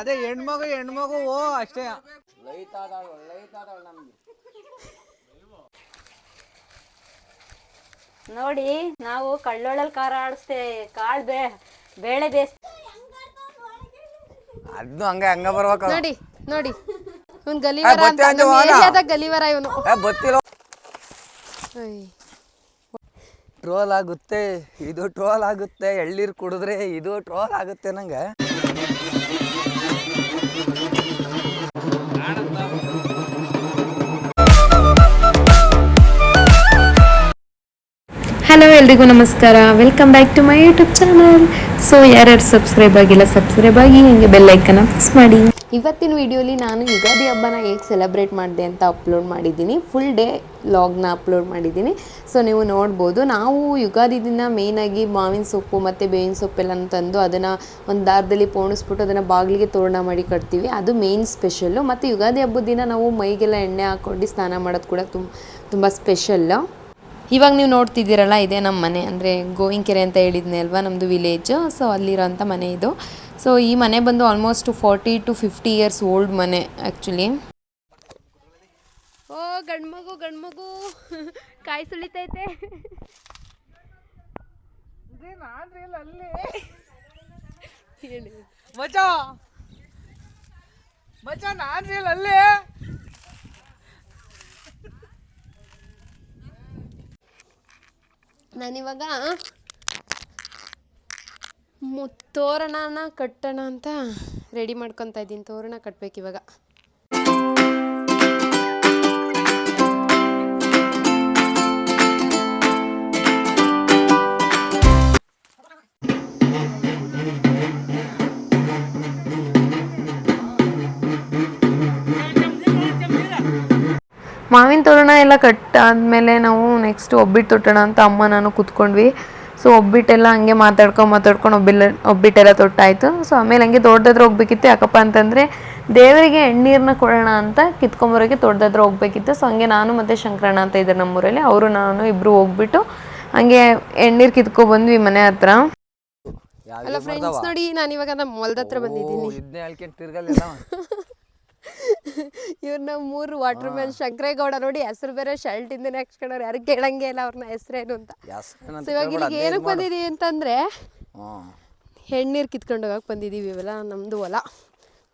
ಅದೇ ಹೆಣ್ಮಗು ಓ ಅಷ್ಟೇ. ನೋಡಿ ನಾವು ಕಳ್ಳೊಳಲ್ ಖಾರ ಆಡಿಸ್ತೇ ಕಾಳು ಬೇಳೆ ಬೇಸ್ ಅದು ಹಂಗ ಬರ್ಬೇಕು. ನೋಡಿ ನೋಡಿ ಇವನ್ ಗಲಿವರ ಅಂತ ನಮ್ಮ ಏರಿಯಾದಾಗ ಗಲಿವರ ಇವನು. ಗೊತ್ತಿಲ್ಲ. ಟ್ರೋಲ್ ಆಗುತ್ತೆ ಇದು, ಟ್ರೋಲ್ ಆಗುತ್ತೆ, ಎಳ್ಳೀರು ಕುಡಿದ್ರೆ ಇದು ಟ್ರೋಲ್ ಆಗುತ್ತೆ ನಂಗೆ. ಹಲೋ ಎಲ್ರಿಗೂ ನಮಸ್ಕಾರ, welcome back to my YouTube channel. So ಯಾರ್ಯಾರು ಸಬ್ಸ್ಕ್ರೈಬ್ ಆಗಿಲ್ಲ ಸಬ್ಸ್ಕ್ರೈಬ್ ಆಗಿ, ಹಿಂಗೆ ಬೆಲ್ ಐಕನ್ನ ಪ್ರೆಸ್ ಮಾಡಿ. ಇವತ್ತಿನ ವಿಡಿಯೋಲಿ ನಾನು ಯುಗಾದಿ ಹಬ್ಬನ ಹೇಗೆ ಸೆಲೆಬ್ರೇಟ್ ಮಾಡಿದೆ ಅಂತ ಅಪ್ಲೋಡ್ ಮಾಡಿದ್ದೀನಿ. ಫುಲ್ ಡೇ ಲಾಗ್ನ ಅಪ್ಲೋಡ್ ಮಾಡಿದ್ದೀನಿ. ಸೊ ನೀವು ನೋಡ್ಬೋದು, ನಾವು ಯುಗಾದಿ ದಿನ ಮೇಯ್ನಾಗಿ ಮಾವಿನ ಸೊಪ್ಪು ಮತ್ತು ಬೇವಿನ ಸೊಪ್ಪೆಲ್ಲ ತಂದು ಅದನ್ನು ಒಂದು ದಾರದಲ್ಲಿ ಪೋಣಿಸ್ಬಿಟ್ಟು ಅದನ್ನು ಬಾಗಿಲಿಗೆ ತೋರಣ ಮಾಡಿ ಕಟ್ತೀವಿ. ಅದು ಮೇಯ್ನ್ ಸ್ಪೆಷಲ್ಲು. ಮತ್ತು ಯುಗಾದಿ ಹಬ್ಬದ ದಿನ ನಾವು ಮೈಗೆಲ್ಲ ಎಣ್ಣೆ ಹಾಕ್ಕೊಂಡು ಸ್ನಾನ ಮಾಡೋದು ಕೂಡ ತುಂಬ ಸ್ಪೆಷಲ್ಲು. ಇವಾಗ ನೀವು ನೋಡ್ತಿದ್ದೀರಲ್ಲ, ಇದೇ ನಮ್ಮ ಮನೆ, ಅಂದರೆ ಗೋವಿನಕೆರೆ ಅಂತ ಹೇಳಿದ್ನೇ ಅಲ್ವಾ, ನಮ್ಮದು ವಿಲೇಜು. ಸೊ ಅಲ್ಲಿರೋಂಥ ಮನೆ ಇದು. ಸೊ ಈ ಮನೆ ಬಂದು ಆಲ್ಮೋಸ್ಟ್ 40 to 50 ಇಯರ್ಸ್ ಓಲ್ಡ್ ಮನೆ ಆ್ಯಕ್ಚುಲಿ. ಓ ಗಂಡ್ಮಗು ಕಾಯಿ ಸುಳಿತೈತೆ. ಹೇಳಿ ಮಚಾ ನಾನ್ ಅಲ್ಲೇ. ನಾನಿವಾಗ ತೋರಣನ ಕಟ್ಟೋಣ ಅಂತ ರೆಡಿ ಮಾಡ್ಕೊತಾ ಇದ್ದೀನಿ. ತೋರಣ ಕಟ್ಟಬೇಕಿವಾಗ. ಮಾವಿನ ತೋರಣ ಎಲ್ಲ ಕಟ್ಟಾದ್ಮೇಲೆ ನಾವು ನೆಕ್ಸ್ಟ್ ಒಬ್ಬಿಟ್ಟು ತೊಟ್ಟೋಣ ಅಂತ ಅಮ್ಮ ನಾನು ಕೂತ್ಕೊಂಡ್ವಿ. ಸೊ ಒಬ್ಬಿಟ್ಟೆಲ್ಲ ಹಂಗೆ ಮಾತಾಡ್ಕೊಂಡು ಒಬ್ಬಿಟ್ಟೆಲ್ಲ ತೊಟ್ಟಾಯಿತು. ಸೊ ಆಮೇಲೆ ಹಂಗೆ ತೋಟದ ಹೋಗ್ಬೇಕಿತ್ತು. ಯಾಕಪ್ಪ ಅಂತಂದರೆ ದೇವರಿಗೆ ಎಣ್ಣೀರನ್ನ ಕೊಡೋಣ ಅಂತ ಕಿತ್ಕೊಂಬರೋಕ್ಕೆ ತೋಟದ ಹೋಗ್ಬೇಕಿತ್ತು. ಸೊ ಹಂಗೆ ನಾನು ಮತ್ತು ಶಂಕರಣ್ಣ ಅಂತ ಇದ್ದಾರೆ ನಮ್ಮೂರಲ್ಲಿ, ಅವರು ನಾನು ಇಬ್ಬರು ಹೋಗ್ಬಿಟ್ಟು ಹಂಗೆ ಎಣ್ಣೀರು ಕಿತ್ಕೊಬಂದ್ವಿ ಮನೆ ಹತ್ರ. ಹಲೋ ಫ್ರೆಂಡ್ಸ್, ನೋಡಿ ನಾನು ಇವಾಗ ನಮ್ಮ ಹೊಲದ ಹತ್ರ ಬಂದಿದ್ದೀನಿ. ಇವ್ರನ್ನ 3 ವಾಟರ್ ಮ್ಯಾನ್ ಶಂಕರೇಗೌಡ. ನೋಡಿ ಹೆಸರು ಬೇರೆ ಶರ್ಟ್ ಇಂದ ಹಾಕ್ಸ್ಕೊಂಡವ್ರು, ಯಾರು ಕೇಳಂಗೆ ಇಲ್ಲ ಅವ್ರನ್ನ ಹೆಸರೇನು ಅಂತ. ಸೊ ಇವಾಗ ಇಲ್ಲಿಗೆ ಏನಕ್ಕೆ ಬಂದಿದ್ದೀವಿ ಅಂತಂದರೆ ಎಣ್ಣೀರು ಕಿತ್ಕೊಂಡು ಹೋಗಕ್ಕೆ ಬಂದಿದ್ದೀವಿ. ಇವೆಲ್ಲ ನಮ್ಮದು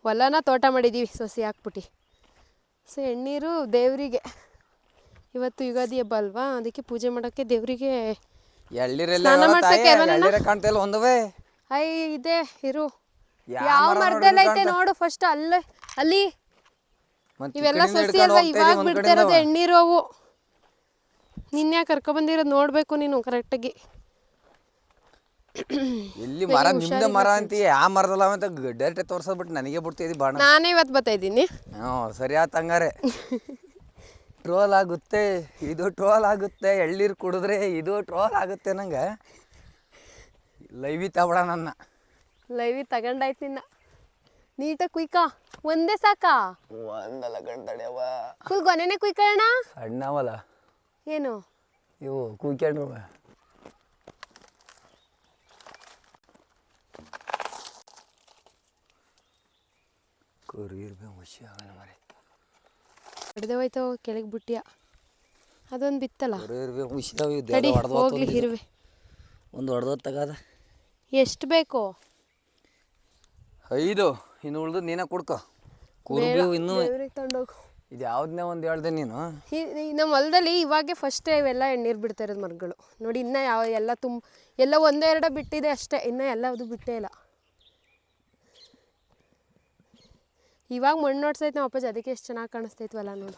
ಹೊಲನ ತೋಟ ಮಾಡಿದ್ದೀವಿ ಸೊಸಿ ಹಾಕ್ಬಿಟ್ಟು. ಸೊ ಎಣ್ಣೀರು ದೇವರಿಗೆ ಇವತ್ತು ಯುಗಾದಿ ಹಬ್ಬ ಅಲ್ವಾ, ಅದಕ್ಕೆ ಪೂಜೆ ಮಾಡೋಕ್ಕೆ ದೇವರಿಗೆ ಸ್ನಾನ ಮಾಡ್ಸೋಕ್ಕೆ. ಇದೆ ಇರು, ಯಾವ ಮರದಲ್ಲಿ ಐತೆ ನೋಡು ಫಸ್ಟ್. ಅಲ್ಲಿ ಇವೆಲ್ಲ ಸಸಿ ಅಲ್ವಾ, ಇವಾಗ ಬಿಡ್ತಾ ಇರೋದು ಎಣ್ಣೀರು. ಅವು ನಿನ್ನೆ ಕರ್ಕೊಬಂದಿರೋದು ನೋಡ್ಬೇಕು ನೀನು ಕರೆಕ್ಟಾಗಿ. ಎಲ್ಲಿ ಮರ ನಿಮ್ದ ಮರ ಅಂತೀಯ, ಆ ಮರದಲ್ಲ ಅಂತ ಡೈರೆಕ್ಟ್ ತೋರ್ಸೋದ್ಬಿಟ್ಟು ನನಗೆ ಬಿಡ್ತಿದ್ದಿ ಬಾಣ. ನಾನೇ ಇವತ್ತು ಬರ್ತಾ ಇದ್ದೀನಿ. ಸರಿ ಆಯ್ತು ಹಂಗಾರೆ. ಟ್ರೋಲ್ ಆಗುತ್ತೆ ಇದು, ಟ್ರೋಲ್ ಆಗುತ್ತೆ, ಎಳ್ಳೀರು ಕುಡಿದ್ರೆ ಇದು ಟ್ರೋಲ್ ಆಗುತ್ತೆ. ನಂಗೆ ಲೈವಿ ತಗೊಳ, ನನ್ನ ಲೈವಿ ತಗೊಂಡಾಯ್ತು. ನಿನ್ನ ನೀಟಾಗಿ ಕುಯ್ಕ, ಒಂದೇ ಸಾಕಾ? ಒಂದಲ್ಲ ಗಂಟಡೆಯವ, ಫುಲ್ ಗೊನೆನೆ ಕುಯ್ಕೊಳ್ಳೋಣ. ಸಣ್ಣವಲ್ಲ ಏನು ಇವು ಕುಯ್ಕೊಂಡ್ರು. ಹಿಡ್ದೆ ಹೋಯ್ತು ಕೆಳಗೆ ಬಿಟ್ಟಿಯ, ಅದೊಂದು ಬಿತ್ತಲ್ಲ. ಹೋಗ್ಲಿ ಇರುವೆ ಒಂದು ಹೊಡೆದ ತಗದ. ಎಷ್ಟು ಬೇಕು? 5. ಇನ್ನು ಉಳ್ದು ನೀನೇ ಕೊಡ್ಕೊ. ಇನ್ನು ತಗೊಂಡೋಗು. ಇದು ಯಾವ್ದನ್ನೇ ಒಂದು ಹೇಳ್ದೆ ನೀನು. ನಮ್ಮ ಹೊಲದಲ್ಲಿ ಇವಾಗೆ ಫಸ್ಟೇ ಇವೆಲ್ಲ ಎಣ್ಣೀರು ಬಿಡ್ತಾ ಇರೋದು ಮರಗಳು. ನೋಡಿ ಇನ್ನೂ ಎಲ್ಲ 1-2 ಬಿಟ್ಟಿದೆ ಅಷ್ಟೇ, ಇನ್ನೂ ಎಲ್ಲ ಅದು ಬಿಟ್ಟೇ ಇಲ್ಲ. ಇವಾಗ ಮಣ್ಣು ನೋಡ್ಸೈತೆ ನಮ್ಮ ಅಪ್ಪಾಜಿ, ಅದಕ್ಕೆ ಎಷ್ಟು ಚೆನ್ನಾಗಿ ಕಾಣಿಸ್ತೈತೆ ಹೊಲ. ನೋಡು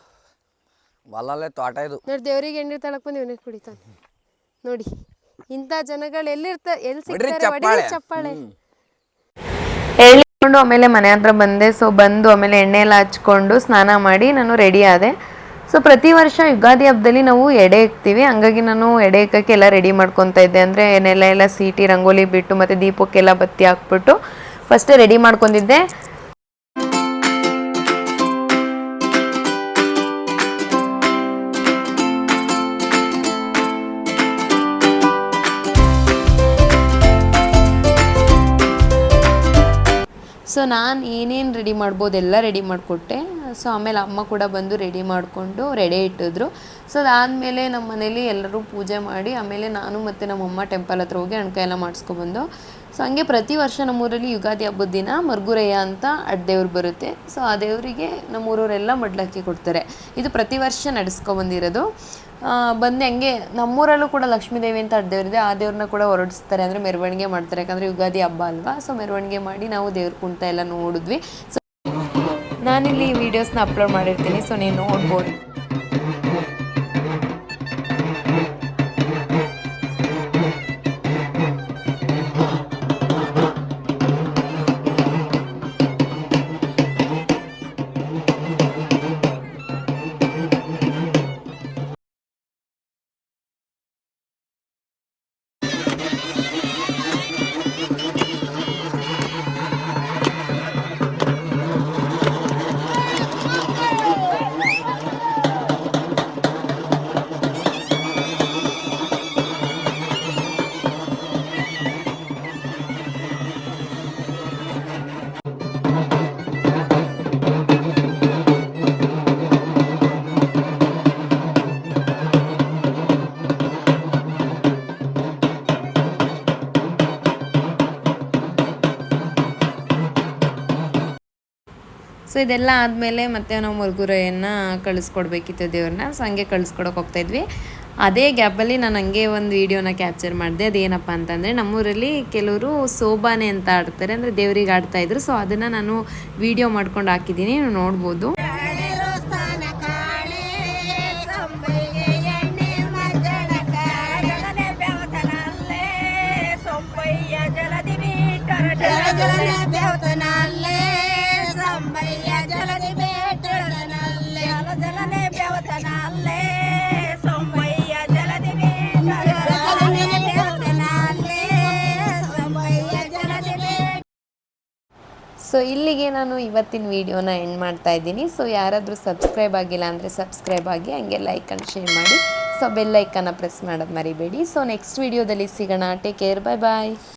ಹೊಲಲ್ಲೇ ತೋಟ ಇದು. ನೋಡಿ ದೇವ್ರಿಗೆ ಎಣ್ಣೀರು ತಳಕ್ ಬಂದು ಇವನೇ ಕುಡಿತಾನೆ. ನೋಡಿ ಇಂಥ ಜನಗಳು ಎಲ್ಲಿ ಸಿಗ್ತಾರೆ? ಚಪ್ಪಾಳೆ ಹೇಳಿಕೊಂಡು ಆಮೇಲೆ ಮನೆ ಹತ್ರ ಬಂದೆ. ಸೊ ಬಂದು ಆಮೇಲೆ ಎಣ್ಣೆ ಎಲ್ಲ ಹಚ್ಕೊಂಡು ಸ್ನಾನ ಮಾಡಿ ನಾನು ರೆಡಿ ಆದೆ. ಸೊ ಪ್ರತಿ ವರ್ಷ ಯುಗಾದಿ ಹಬ್ಬದಲ್ಲಿ ನಾವು ಎಡೆ ಇಕ್ತೀವಿ, ಹಂಗಾಗಿ ನಾನು ಎಡೆ ಇಕ್ಕಕ್ಕೆ ಎಲ್ಲ ರೆಡಿ ಮಾಡ್ಕೊತಾ ಇದ್ದೆ. ಅಂದರೆ ಎಲ್ಲ ಸೀಟಿ ರಂಗೋಲಿ ಬಿಟ್ಟು ಮತ್ತು ದೀಪಕ್ಕೆಲ್ಲ ಬತ್ತಿ ಹಾಕ್ಬಿಟ್ಟು ಫಸ್ಟೇ ರೆಡಿ ಮಾಡ್ಕೊಂಡಿದ್ದೆ. ಸೊ ನಾನು ಏನೇನು ರೆಡಿ ಮಾಡ್ಬೋದು ಎಲ್ಲ ರೆಡಿ ಮಾಡಿಕೊಟ್ಟೆ. ಸೊ ಆಮೇಲೆ ಅಮ್ಮ ಕೂಡ ಬಂದು ರೆಡಿ ಮಾಡಿಕೊಂಡು ರೆಡಿ ಇಟ್ಟಿದ್ರು. ಸೊ ಅದಾದಮೇಲೆ ನಮ್ಮ ಮನೇಲಿ ಎಲ್ಲರೂ ಪೂಜೆ ಮಾಡಿ ಆಮೇಲೆ ನಾನು ಮತ್ತು ನಮ್ಮಮ್ಮ ಟೆಂಪಲ್ ಹತ್ರ ಹೋಗಿ ಅಣ್ಕಾಯಿ ಎಲ್ಲ ಮಾಡಿಸ್ಕೊಬಂದು. ಸೊ ಹಂಗೆ ಪ್ರತಿ ವರ್ಷ ನಮ್ಮೂರಲ್ಲಿ ಯುಗಾದಿ ಹಬ್ಬದ ದಿನ ಮರ್ಗುರಯ್ಯ ಅಂತ ಅಡ್ದೇವ್ರು ಬರುತ್ತೆ. ಸೊ ಆ ದೇವರಿಗೆ ನಮ್ಮೂರವರೆಲ್ಲ ಮಡ್ಲಕ್ಕಿ ಕೊಡ್ತಾರೆ. ಇದು ಪ್ರತಿ ವರ್ಷ ನಡೆಸ್ಕೊಬಂದಿರೋದು. ಬಂದು ಹಂಗೆ ನಮ್ಮೂರಲ್ಲೂ ಕೂಡ ಲಕ್ಷ್ಮೀ ದೇವಿ ಅಂತ ಅಡ್ದೇವ್ರಿದೆ, ಆ ದೇವ್ರನ್ನ ಕೂಡ ಹೊರಡಿಸ್ತಾರೆ, ಅಂದರೆ ಮೆರವಣಿಗೆ ಮಾಡ್ತಾರೆ. ಯಾಕಂದರೆ ಯುಗಾದಿ ಹಬ್ಬ ಅಲ್ವಾ. ಸೊ ಮೆರವಣಿಗೆ ಮಾಡಿ ನಾವು ದೇವ್ರ ಕುಣಿತ ಎಲ್ಲ ನೋಡಿದ್ವಿ. ಸೊ ನಾನಿಲ್ಲಿ ವೀಡಿಯೋಸ್ನ ಅಪ್ಲೋಡ್ ಮಾಡಿರ್ತೀನಿ, ಸೊ ನೀವು ನೋಡ್ಬೋದು. ಸೊ ಇದೆಲ್ಲ ಆದಮೇಲೆ ಮತ್ತೆ ನಾವು ಮರ್ಗುರಯ್ಯನ ಕಳಿಸ್ಕೊಡ್ಬೇಕಿತ್ತು ದೇವ್ರನ್ನ. ಸೊ ಹಂಗೆ ಕಳಿಸ್ಕೊಡೋಕೆ ಹೋಗ್ತಾಯಿದ್ವಿ. ಅದೇ ಗ್ಯಾಪಲ್ಲಿ ನಾನು ಹಂಗೆ ಒಂದು ವೀಡಿಯೋನ ಕ್ಯಾಪ್ಚರ್ ಮಾಡಿದೆ. ಅದೇನಪ್ಪ ಅಂತಂದರೆ ನಮ್ಮೂರಲ್ಲಿ ಕೆಲವರು ಸೋಬಾನೆ ಅಂತ ಆಡ್ತಾರೆ, ಅಂದರೆ ದೇವ್ರಿಗೆ ಆಡ್ತಾಯಿದ್ರು. ಸೊ ಅದನ್ನು ನಾನು ವೀಡಿಯೋ ಮಾಡ್ಕೊಂಡು ಹಾಕಿದ್ದೀನಿ, ನೀವು ನೋಡ್ಬೋದು. ಸೊ ಇಲ್ಲಿಗೆ ನಾನು ಇವತ್ತಿನ ವೀಡಿಯೋನ ಎಂಡ್ ಮಾಡ್ತಾ ಇದ್ದೀನಿ. ಸೊ ಯಾರಾದರೂ ಸಬ್ಸ್ಕ್ರೈಬ್ ಆಗಿಲ್ಲ ಅಂದರೆ ಸಬ್ಸ್ಕ್ರೈಬ್ ಆಗಿ, ಹಂಗೆ ಲೈಕ್ ಆ್ಯಂಡ್ ಶೇರ್ ಮಾಡಿ. ಸೊ ಬೆಲ್ ಐಕನ್ನ ಪ್ರೆಸ್ ಮಾಡೋದು ಮರಿಬೇಡಿ. ಸೊ ನೆಕ್ಸ್ಟ್ ವೀಡಿಯೋದಲ್ಲಿ ಸಿಗೋಣ. ಟೇಕ್ ಕೇರ್, ಬಾಯ್ ಬಾಯ್.